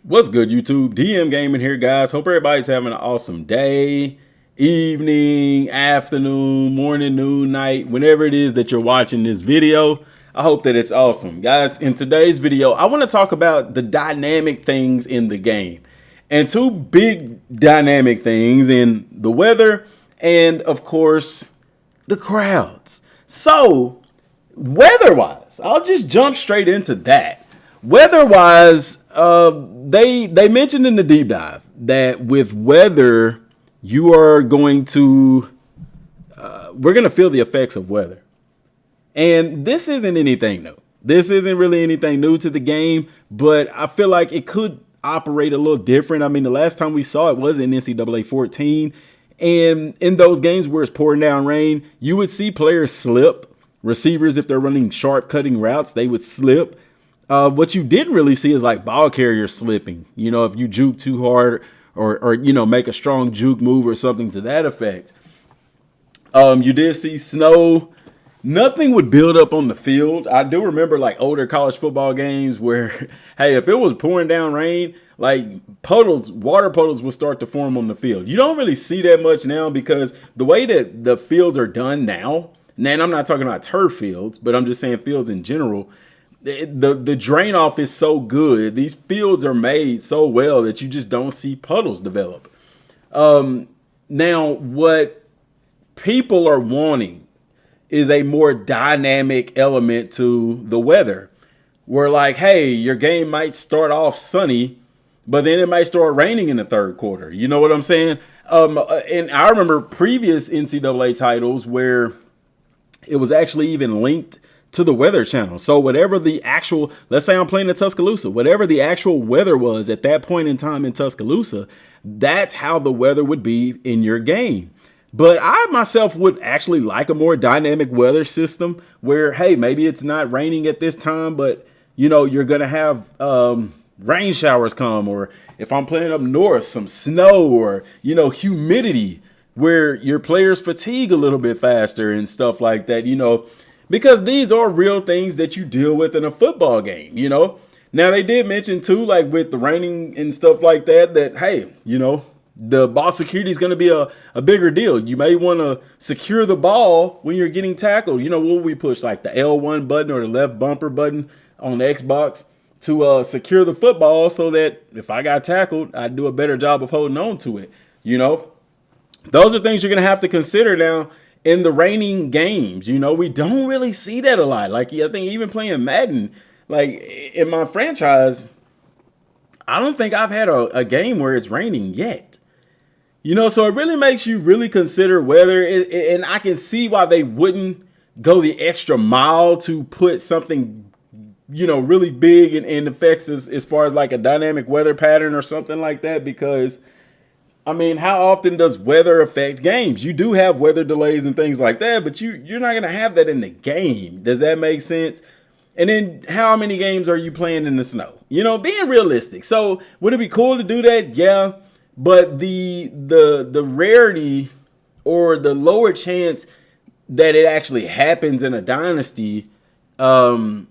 What's good, YouTube? DM Gaming here, guys. Hope everybody's having an awesome day, evening, afternoon, morning, noon, night, whenever it is that you're watching this video. I hope that it's awesome. Guys, in today's video, I want to talk about the dynamic things in the game. And two big dynamic things in the weather and, of course, the crowds. So, weather-wise, I'll just jump straight into that. Weather-wise, they mentioned in the deep dive that with weather, you are going to we're going to feel the effects of weather. And this isn't anything new. This isn't really anything new to the game, but I feel like it could operate a little different. I mean, the last time we saw it was in NCAA 14. And in those games where it's pouring down rain, you would see players slip. Receivers, if they're running sharp cutting routes, they would slip. What you didn't really see is like ball carriers slipping. You know, if you juke too hard or you know, make a strong juke move or something to that effect. You did see snow. Nothing would build up on the field. I do remember like older college football games where, hey, if it was pouring down rain, like water puddles would start to form on the field. You don't really see that much now because the way that the fields are done now, and I'm not talking about turf fields, but I'm just saying fields in general, the drain off is so good. These fields are made so well that you just don't see puddles develop. Now, what people are wanting is a more dynamic element to the weather. Where like, hey, your game might start off sunny, but then it might start raining in the third quarter. You know what I'm saying? And I remember previous NCAA titles where it was actually even linked to the Weather Channel. So whatever the actual, let's say I'm playing in Tuscaloosa, whatever the actual weather was at that point in time in Tuscaloosa, that's how the weather would be in your game. But I myself would actually like a more dynamic weather system where, hey, maybe it's not raining at this time, but you know, you're going to have rain showers come, or if I'm playing up north, some snow, or, you know, humidity where your players fatigue a little bit faster and stuff like that, you know, because these are real things that you deal with in a football game, you know. Now, they did mention, too, like with the raining and stuff like that, that, hey, you know, the ball security is going to be a bigger deal. You may want to secure the ball when you're getting tackled. You know, what we push, like the L1 button or the left bumper button on the Xbox to secure the football so that if I got tackled, I'd do a better job of holding on to it, you know. Those are things you're going to have to consider now in the raining games. You know, we don't really see that a lot. Like, I think even playing Madden, like in my franchise, I don't think I've had a game where it's raining yet. You know, so it really makes you really consider weather. And I can see why they wouldn't go the extra mile to put something, you know, really big and affects as far as like a dynamic weather pattern or something like that, because I mean, how often does weather affect games? You do have weather delays and things like that, but you're not going to have that in the game. Does that make sense? And then how many games are you playing in the snow? You know, being realistic. So would it be cool to do that? Yeah. But the rarity or the lower chance that it actually happens in a dynasty, I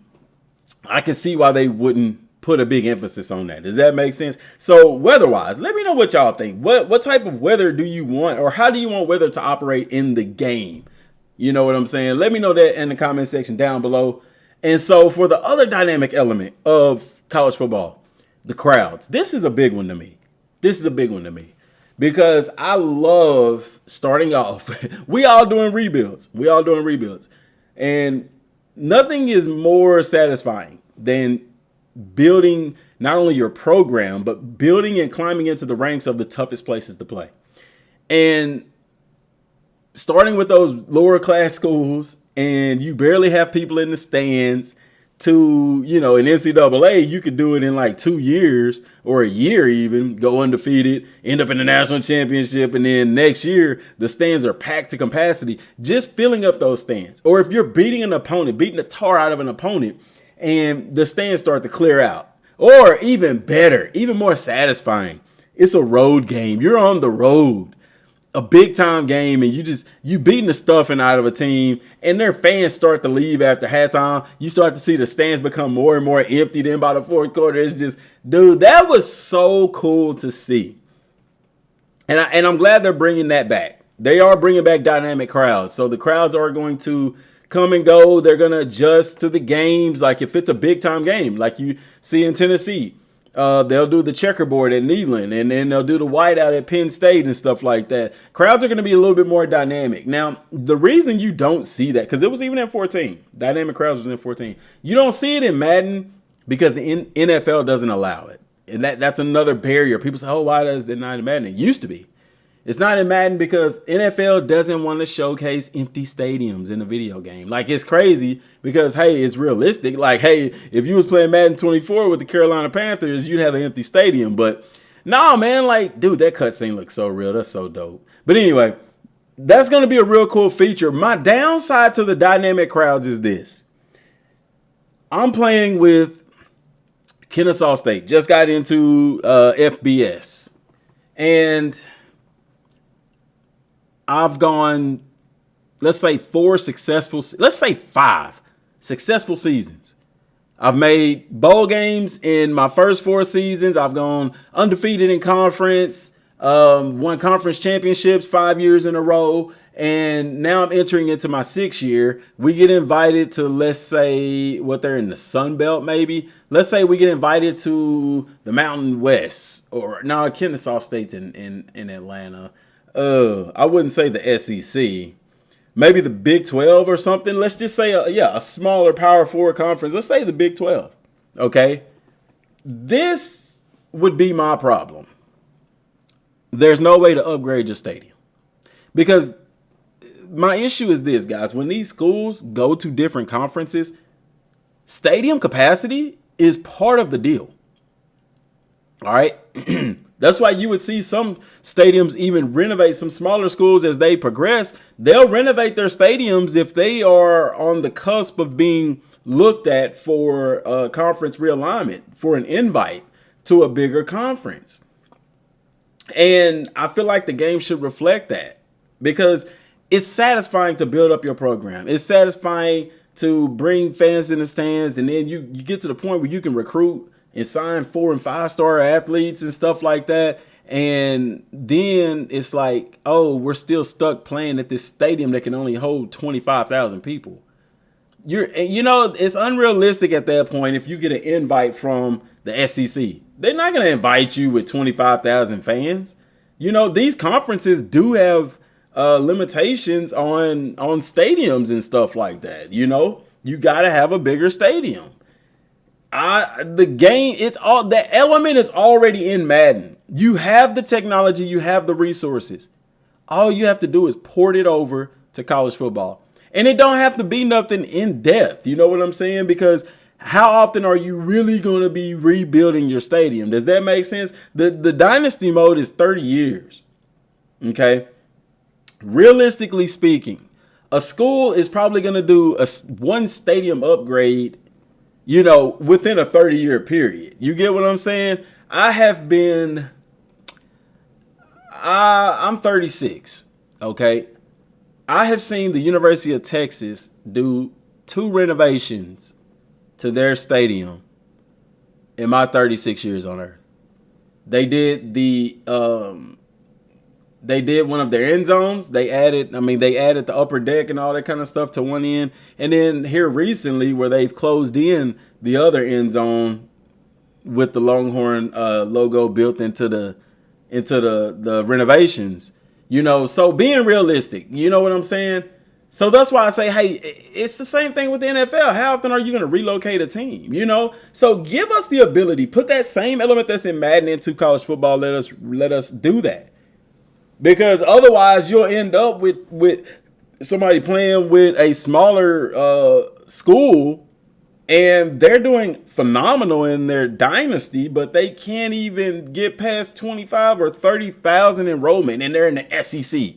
can see why they wouldn't put a big emphasis on that. Does that make sense? So weather-wise, let me know what y'all think. What type of weather do you want, or how do you want weather to operate in the game? You know what I'm saying? Let me know that in the comment section down below. And so for the other dynamic element of college football, the crowds. This is a big one to me. This is a big one to me because I love starting off. We all doing rebuilds. And nothing is more satisfying than building not only your program, but building and climbing into the ranks of the toughest places to play. And starting with those lower class schools, and you barely have people in the stands, to, you know, in NCAA, you could do it in like 2 years or a year even, go undefeated, end up in the national championship, and then next year, the stands are packed to capacity, just filling up those stands. Or if you're beating an opponent, beating the tar out of an opponent, and the stands start to clear out. Or even better, even more satisfying, it's a road game. You're on the road. a big time game and you beating the stuffing out of a team and their fans start to leave after halftime, you start to see the stands become more and more empty. Then by the fourth quarter, it's just, dude, that was so cool to see. And I'm glad they're bringing that back. They are bringing back dynamic crowds. So the crowds are going to come and go. They're going to adjust to the games. Like if it's a big time game, like you see in Tennessee, they'll do the checkerboard at Neyland, and then they'll do the whiteout at Penn State and stuff like that. Crowds are going to be a little bit more dynamic. Now, the reason you don't see that, because it was even in 14, dynamic crowds was in 14. You don't see it in Madden because the NFL doesn't allow it. And that's another barrier. People say, oh, why does it not in Madden? It used to be. It's not in Madden because NFL doesn't want to showcase empty stadiums in a video game. Like, it's crazy because, hey, it's realistic. Like, hey, if you was playing Madden 24 with the Carolina Panthers, you'd have an empty stadium. But, nah, man, like, dude, that cutscene looks so real. That's so dope. But anyway, that's going to be a real cool feature. My downside to the dynamic crowds is this. I'm playing with Kennesaw State. Just got into FBS. And I've gone, let's say 5 successful seasons. I've made bowl games in my first 4 seasons. I've gone undefeated in conference, won conference championships 5 years in a row. And now I'm entering into my 6th year. We get invited to, let's say, they're in the Sun Belt, maybe. Let's say we get invited to the Mountain West, or no, Kennesaw State's in Atlanta. I wouldn't say the SEC, maybe the Big 12 or something. Let's just say, a smaller Power 4 conference. Let's say the Big 12. Okay. This would be my problem. There's no way to upgrade your stadium, because my issue is this, guys. When these schools go to different conferences, stadium capacity is part of the deal. All right. That's why you would see some stadiums even renovate, some smaller schools as they progress. They'll renovate their stadiums if they are on the cusp of being looked at for a conference realignment, for an invite to a bigger conference. And I feel like the game should reflect that, because it's satisfying to build up your program. It's satisfying to bring fans in the stands, and then you get to the point where you can recruit and sign 4- and 5-star athletes and stuff like that. And then it's like, oh, we're still stuck playing at this stadium that can only hold 25,000 people. It's unrealistic at that point. If you get an invite from the SEC, they're not going to invite you with 25,000 fans. These conferences do have limitations on stadiums and stuff like that. You got to have a bigger stadium. The element is already in Madden. You have the technology, you have the resources. All you have to do is port it over to college football. And it don't have to be nothing in depth. You know what I'm saying? Because how often are you really going to be rebuilding your stadium? Does that make sense? The dynasty mode is 30 years. Okay. Realistically speaking, a school is probably going to do one stadium upgrade, within a 30-year period. You get what I'm saying? I'm 36. Okay. I have seen the University of Texas do 2 renovations to their stadium in my 36 years on earth. They did one of their end zones. They added the upper deck and all that kind of stuff to one end. And then here recently, where they've closed in the other end zone with the Longhorn logo built into the renovations. So being realistic, you know what I'm saying? So that's why I say, hey, it's the same thing with the NFL. How often are you going to relocate a team? So give us the ability, put that same element that's in Madden into college football. Let us do that. Because otherwise you'll end up with somebody playing with a smaller school, and they're doing phenomenal in their dynasty, but they can't even get past 25 or 30,000 enrollment, and they're in the SEC.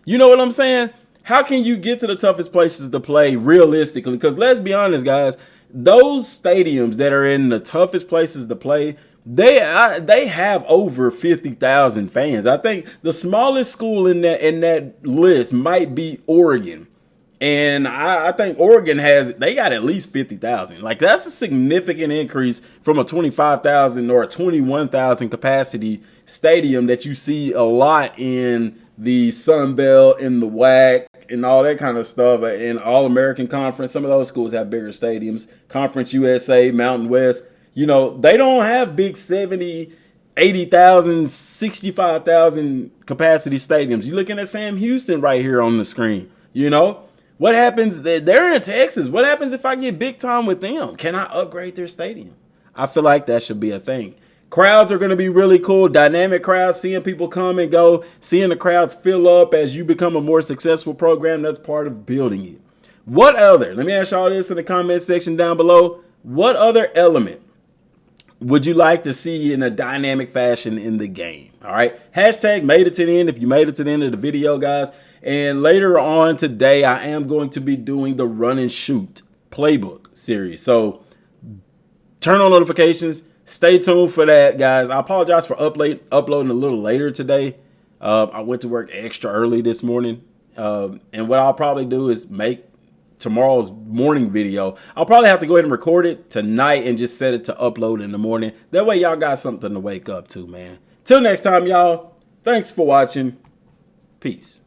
You know what I'm saying? How can you get to the toughest places to play realistically? Because let's be honest, guys, those stadiums that are in the toughest places to play, They have over 50,000 fans. I think the smallest school in that list might be Oregon. And I think Oregon they got at least 50,000. Like, that's a significant increase from a 25,000 or a 21,000 capacity stadium that you see a lot in the Sun Belt, in the WAC, and all that kind of stuff. In All American Conference, some of those schools have bigger stadiums. Conference USA, Mountain West. You know, they don't have big 70, 80,000, 65,000 capacity stadiums. You're looking at Sam Houston right here on the screen. You know, what happens? They're in Texas. What happens if I get big time with them? Can I upgrade their stadium? I feel like that should be a thing. Crowds are going to be really cool. Dynamic crowds, seeing people come and go, seeing the crowds fill up as you become a more successful program. That's part of building it. What other? Let me ask y'all this in the comment section down below. What other element would you like to see in a dynamic fashion in the game? All right. Hashtag made it to the end if you made it to the end of the video, guys. And later on today, I am going to be doing the run and shoot playbook series. So turn on notifications. Stay tuned for that, guys. I apologize for uploading a little later today. I went to work extra early this morning. And what I'll probably do is make tomorrow's morning video. I'll probably have to go ahead and record it tonight and just set it to upload in the morning. That way y'all got something to wake up to, man. Till next time, y'all. Thanks for watching. Peace.